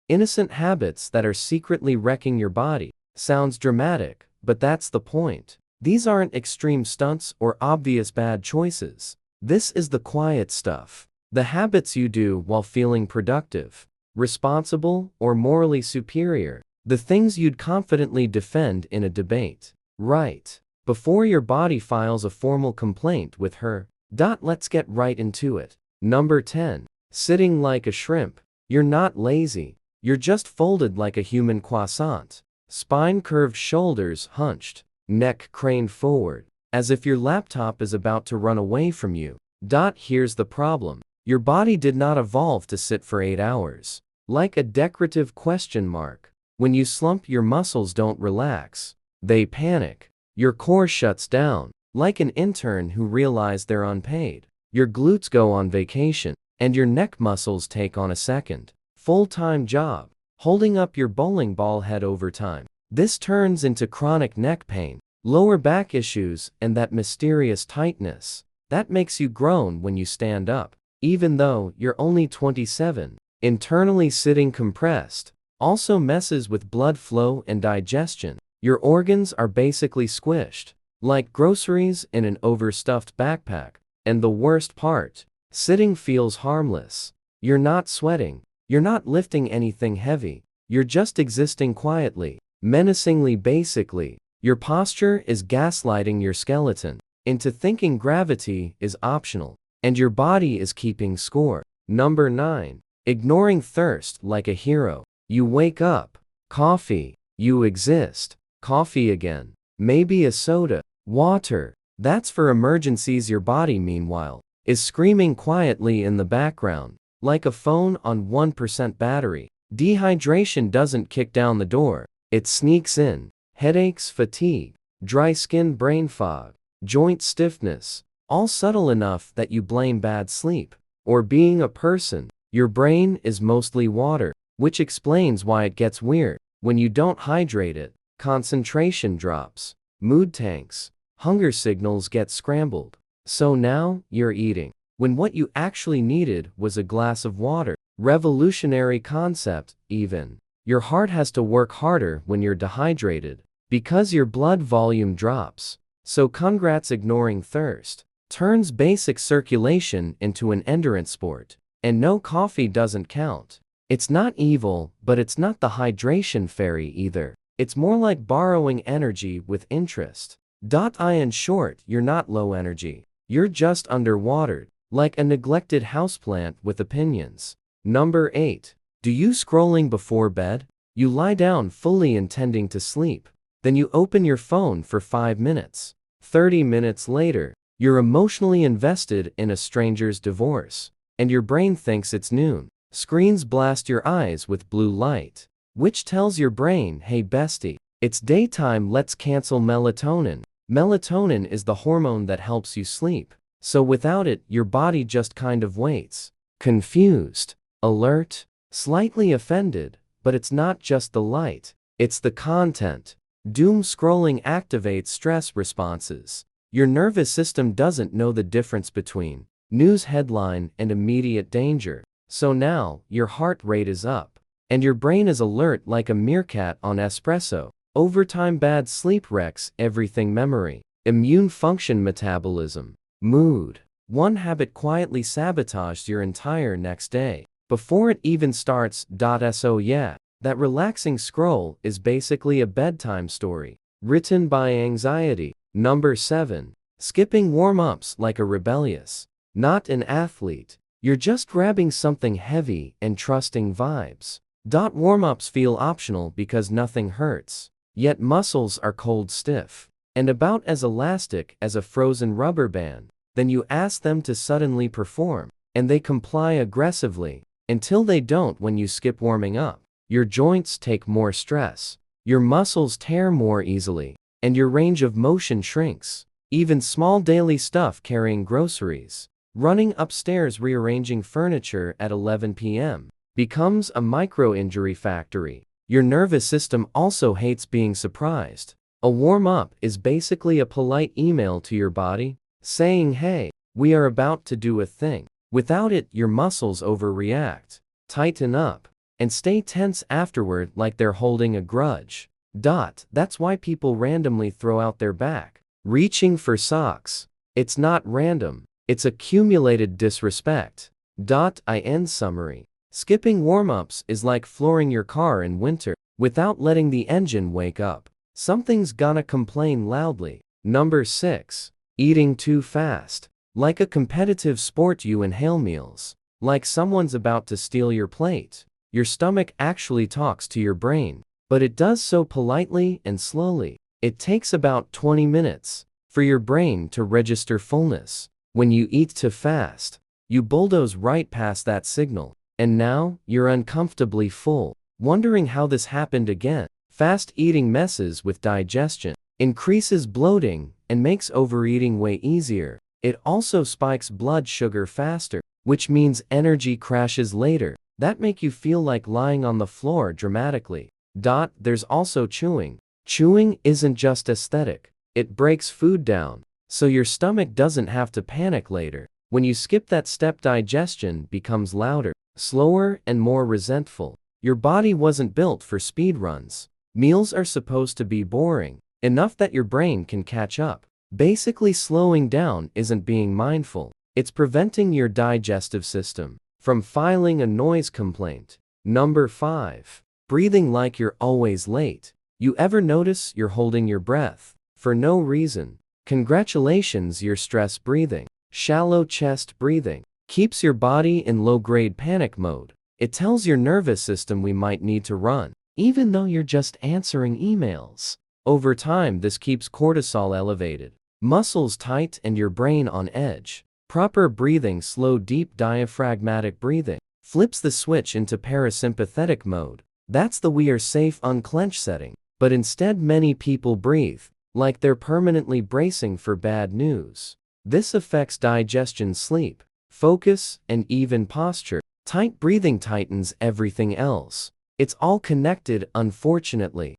Innocent habits that are secretly wrecking your body. Sounds dramatic, but that's the point. These aren't extreme stunts or obvious bad choices. This is the quiet stuff. The habits you do while feeling productive, responsible, or morally superior. The things you'd confidently defend in a debate. Right before your body files a formal complaint with her. Let's get right into it. Number 10. Sitting like a shrimp. You're not lazy. You're just folded like a human croissant. Spine curved, shoulders hunched, neck craned forward, as if your laptop is about to run away from you. Here's the problem. Your body did not evolve to sit for 8 hours. Like a decorative question mark. When you slump, your muscles don't relax. They panic. Your core shuts down. Like an intern who realized they're unpaid. Your glutes go on vacation, and your neck muscles take on a second full-time job, holding up your bowling ball head over time. This turns into chronic neck pain, lower back issues, and that mysterious tightness that makes you groan when you stand up, even though you're only 27. Internally sitting compressed also messes with blood flow and digestion. Your organs are basically squished, like groceries in an overstuffed backpack. And the worst part, sitting feels harmless. You're not sweating. You're not lifting anything heavy. You're just existing quietly, menacingly. Basically, your posture is gaslighting your skeleton into thinking gravity is optional, and your body is keeping score. Number 9. Ignoring thirst like a hero. You wake up. Coffee. You exist. Coffee again. Maybe a soda. Water. That's for emergencies. Your body, meanwhile, is screaming quietly in the background, like a phone on 1% battery. Dehydration doesn't kick down the door. It sneaks in. Headaches, fatigue, dry skin, brain fog, joint stiffness, all subtle enough that you blame bad sleep or being a person. Your brain is mostly water, which explains why it gets weird. When you don't hydrate it, concentration drops, mood tanks, hunger signals get scrambled. So now, you're eating, when what you actually needed was a glass of water. Revolutionary concept, even. Your heart has to work harder when you're dehydrated, because your blood volume drops. So congrats, ignoring thirst turns basic circulation into an endurance sport. And no, coffee doesn't count. It's not evil, but it's not the hydration fairy either. It's more like borrowing energy with interest. In short, you're not low energy. You're just underwatered, like a neglected houseplant with opinions. Number 8. Do you scrolling before bed? You lie down fully intending to sleep. Then you open your phone for 5 minutes. 30 minutes later, you're emotionally invested in a stranger's divorce, and your brain thinks it's noon. Screens blast your eyes with blue light, which tells your brain, hey bestie, it's daytime, let's cancel melatonin. Melatonin is the hormone that helps you sleep. So without it, your body just kind of waits. Confused, alert, slightly offended, but it's not just the light, it's the content. Doom scrolling activates stress responses. Your nervous system doesn't know the difference between news headline and immediate danger. So now, your heart rate is up, and your brain is alert like a meerkat on espresso. Overtime. Bad sleep wrecks everything: memory, immune function, metabolism, mood. One habit quietly sabotaged your entire next day before it even starts. So yeah, that relaxing scroll is basically a bedtime story written by anxiety. Number 7. Skipping warm-ups like a rebellious, not an athlete. You're just grabbing something heavy and trusting vibes. Warm-ups feel optional because nothing hurts, yet muscles are cold stiff and about as elastic as a frozen rubber band. Then you ask them to suddenly perform, and they comply aggressively until they don't. When you skip warming up, your joints take more stress, your muscles tear more easily, and your range of motion shrinks. Even small daily stuff, carrying groceries, running upstairs, rearranging furniture at 11 p.m., becomes a micro-injury factory. Your nervous system also hates being surprised. A warm-up is basically a polite email to your body, saying, hey, we are about to do a thing. Without it, your muscles overreact, tighten up, and stay tense afterward like they're holding a grudge. That's why people randomly throw out their back, reaching for socks. It's not random, it's accumulated disrespect. In summary, skipping warm-ups is like flooring your car in winter without letting the engine wake up. Something's gonna complain loudly. Number 6. Eating too fast. Like a competitive sport, you inhale meals. Like someone's about to steal your plate. Your stomach actually talks to your brain, but it does so politely and slowly. It takes about 20 minutes for your brain to register fullness. When you eat too fast, you bulldoze right past that signal, and now you're uncomfortably full, wondering how this happened again. Fast eating messes with digestion, increases bloating, and makes overeating way easier. It also spikes blood sugar faster, which means energy crashes later that make you feel like lying on the floor dramatically. There's also chewing. Chewing isn't just aesthetic, it breaks food down, so your stomach doesn't have to panic later. When you skip that step, digestion becomes louder, slower, and more resentful. Your body wasn't built for speed runs. Meals are supposed to be boring, enough that your brain can catch up. Basically, slowing down isn't being mindful, it's preventing your digestive system from filing a noise complaint. Number 5. Breathing like you're always late. You ever notice you're holding your breath for no reason? Congratulations, you're stress breathing. Shallow chest breathing keeps your body in low-grade panic mode. It tells your nervous system we might need to run, even though you're just answering emails. Over time, this keeps cortisol elevated, muscles tight, and your brain on edge. Proper breathing, slow, deep diaphragmatic breathing, flips the switch into parasympathetic mode. That's the we are safe unclench setting. But instead, many people breathe like they're permanently bracing for bad news. This affects digestion, sleep, focus, and even posture. Tight breathing tightens everything else. It's all connected, unfortunately.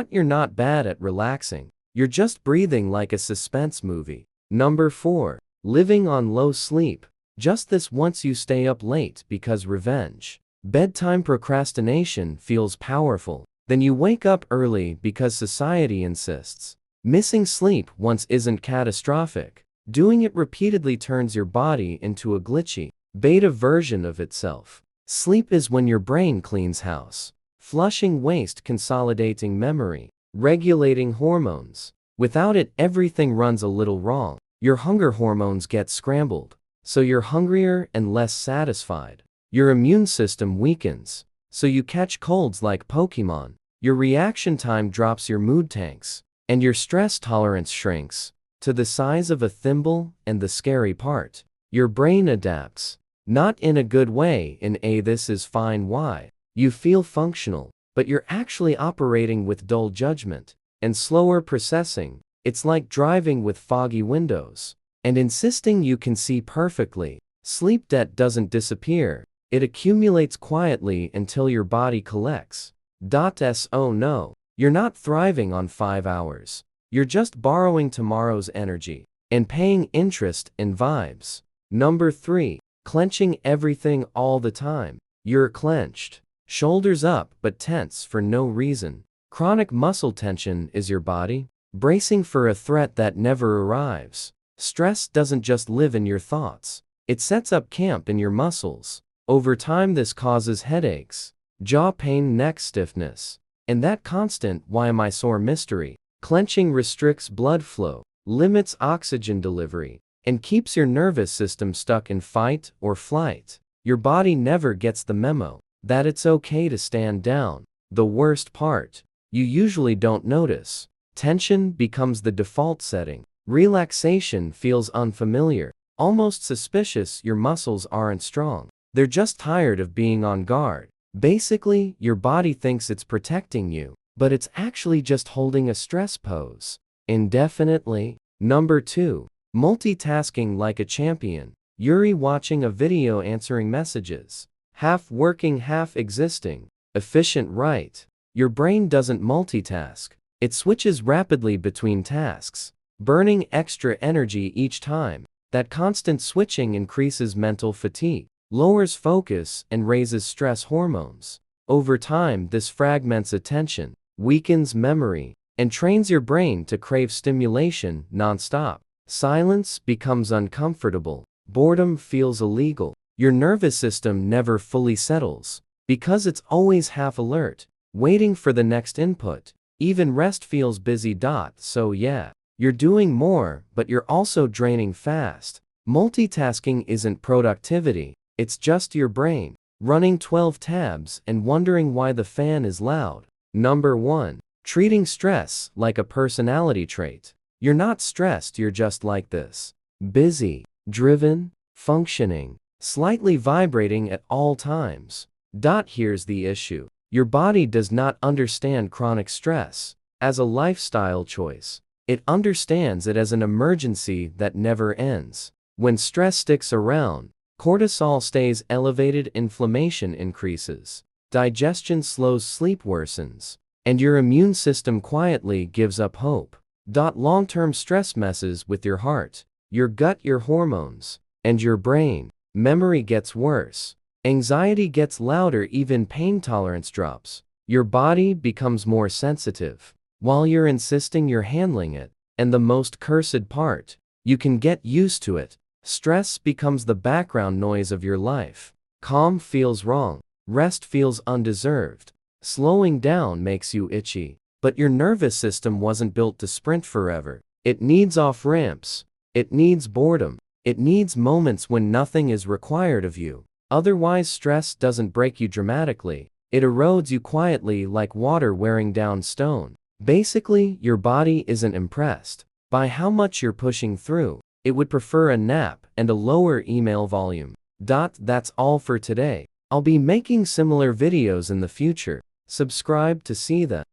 You're not bad at relaxing. You're just breathing like a suspense movie. Number 4. Living on low sleep. Just this once, you stay up late because revenge. Bedtime procrastination feels powerful. Then you wake up early because society insists. Missing sleep once isn't catastrophic. Doing it repeatedly turns your body into a glitchy, beta version of itself. Sleep is when your brain cleans house, flushing waste, consolidating memory, regulating hormones. Without it, everything runs a little wrong. Your hunger hormones get scrambled, so you're hungrier and less satisfied. Your immune system weakens, so you catch colds like Pokemon. Your reaction time drops, your mood tanks, and your stress tolerance shrinks to the size of a thimble. And the scary part, your brain adapts. Not in a good way, in a this is fine way. You feel functional, but you're actually operating with dull judgment and slower processing. It's like driving with foggy windows and insisting you can see perfectly. Sleep debt doesn't disappear, it accumulates quietly until your body collects. Oh no, you're not thriving on 5 hours. You're just borrowing tomorrow's energy and paying interest in vibes. Number 3. Clenching everything all the time. You're clenched, shoulders up but tense for no reason. Chronic muscle tension is your body bracing for a threat that never arrives. Stress doesn't just live in your thoughts, it sets up camp in your muscles. Over time, this causes headaches, jaw pain, neck stiffness, and that constant "why am I sore" mystery. Clenching restricts blood flow, limits oxygen delivery, and keeps your nervous system stuck in fight or flight. Your body never gets the memo that it's okay to stand down. The worst part, you usually don't notice. Tension becomes the default setting. Relaxation feels unfamiliar, almost suspicious. Your muscles aren't strong, they're just tired of being on guard. Basically, your body thinks it's protecting you, but it's actually just holding a stress pose indefinitely. Number 2. Multitasking like a champion. You're watching a video, answering messages, half working, half existing. Efficient, right? Your brain doesn't multitask. It switches rapidly between tasks, burning extra energy each time. That constant switching increases mental fatigue, lowers focus, and raises stress hormones. Over time, this fragments attention, weakens memory, and trains your brain to crave stimulation nonstop. Silence becomes uncomfortable. Boredom feels illegal. Your nervous system never fully settles, because it's always half alert, waiting for the next input. Even rest feels busy. So yeah, you're doing more, but you're also draining fast. Multitasking isn't productivity, it's just your brain running 12 tabs and wondering why the fan is loud. Number 1. Treating stress like a personality trait. You're not stressed, you're just like this. Busy, driven, functioning, slightly vibrating at all times. Here's the issue. Your body does not understand chronic stress as a lifestyle choice. It understands it as an emergency that never ends. When stress sticks around, cortisol stays elevated, inflammation increases, digestion slows, sleep worsens, and your immune system quietly gives up hope. Long-term stress messes with your heart, your gut, your hormones, and your brain. Memory gets worse. Anxiety gets louder, even pain tolerance drops. Your body becomes more sensitive, while you're insisting you're handling it. And the most cursed part, you can get used to it. Stress becomes the background noise of your life. Calm feels wrong. Rest feels undeserved. Slowing down makes you itchy. But your nervous system wasn't built to sprint forever. It needs off-ramps. It needs boredom. It needs moments when nothing is required of you. Otherwise, stress doesn't break you dramatically. It erodes you quietly, like water wearing down stone. Basically, your body isn't impressed by how much you're pushing through. It would prefer a nap and a lower email volume. That's all for today. I'll be making similar videos in the future. Subscribe to see the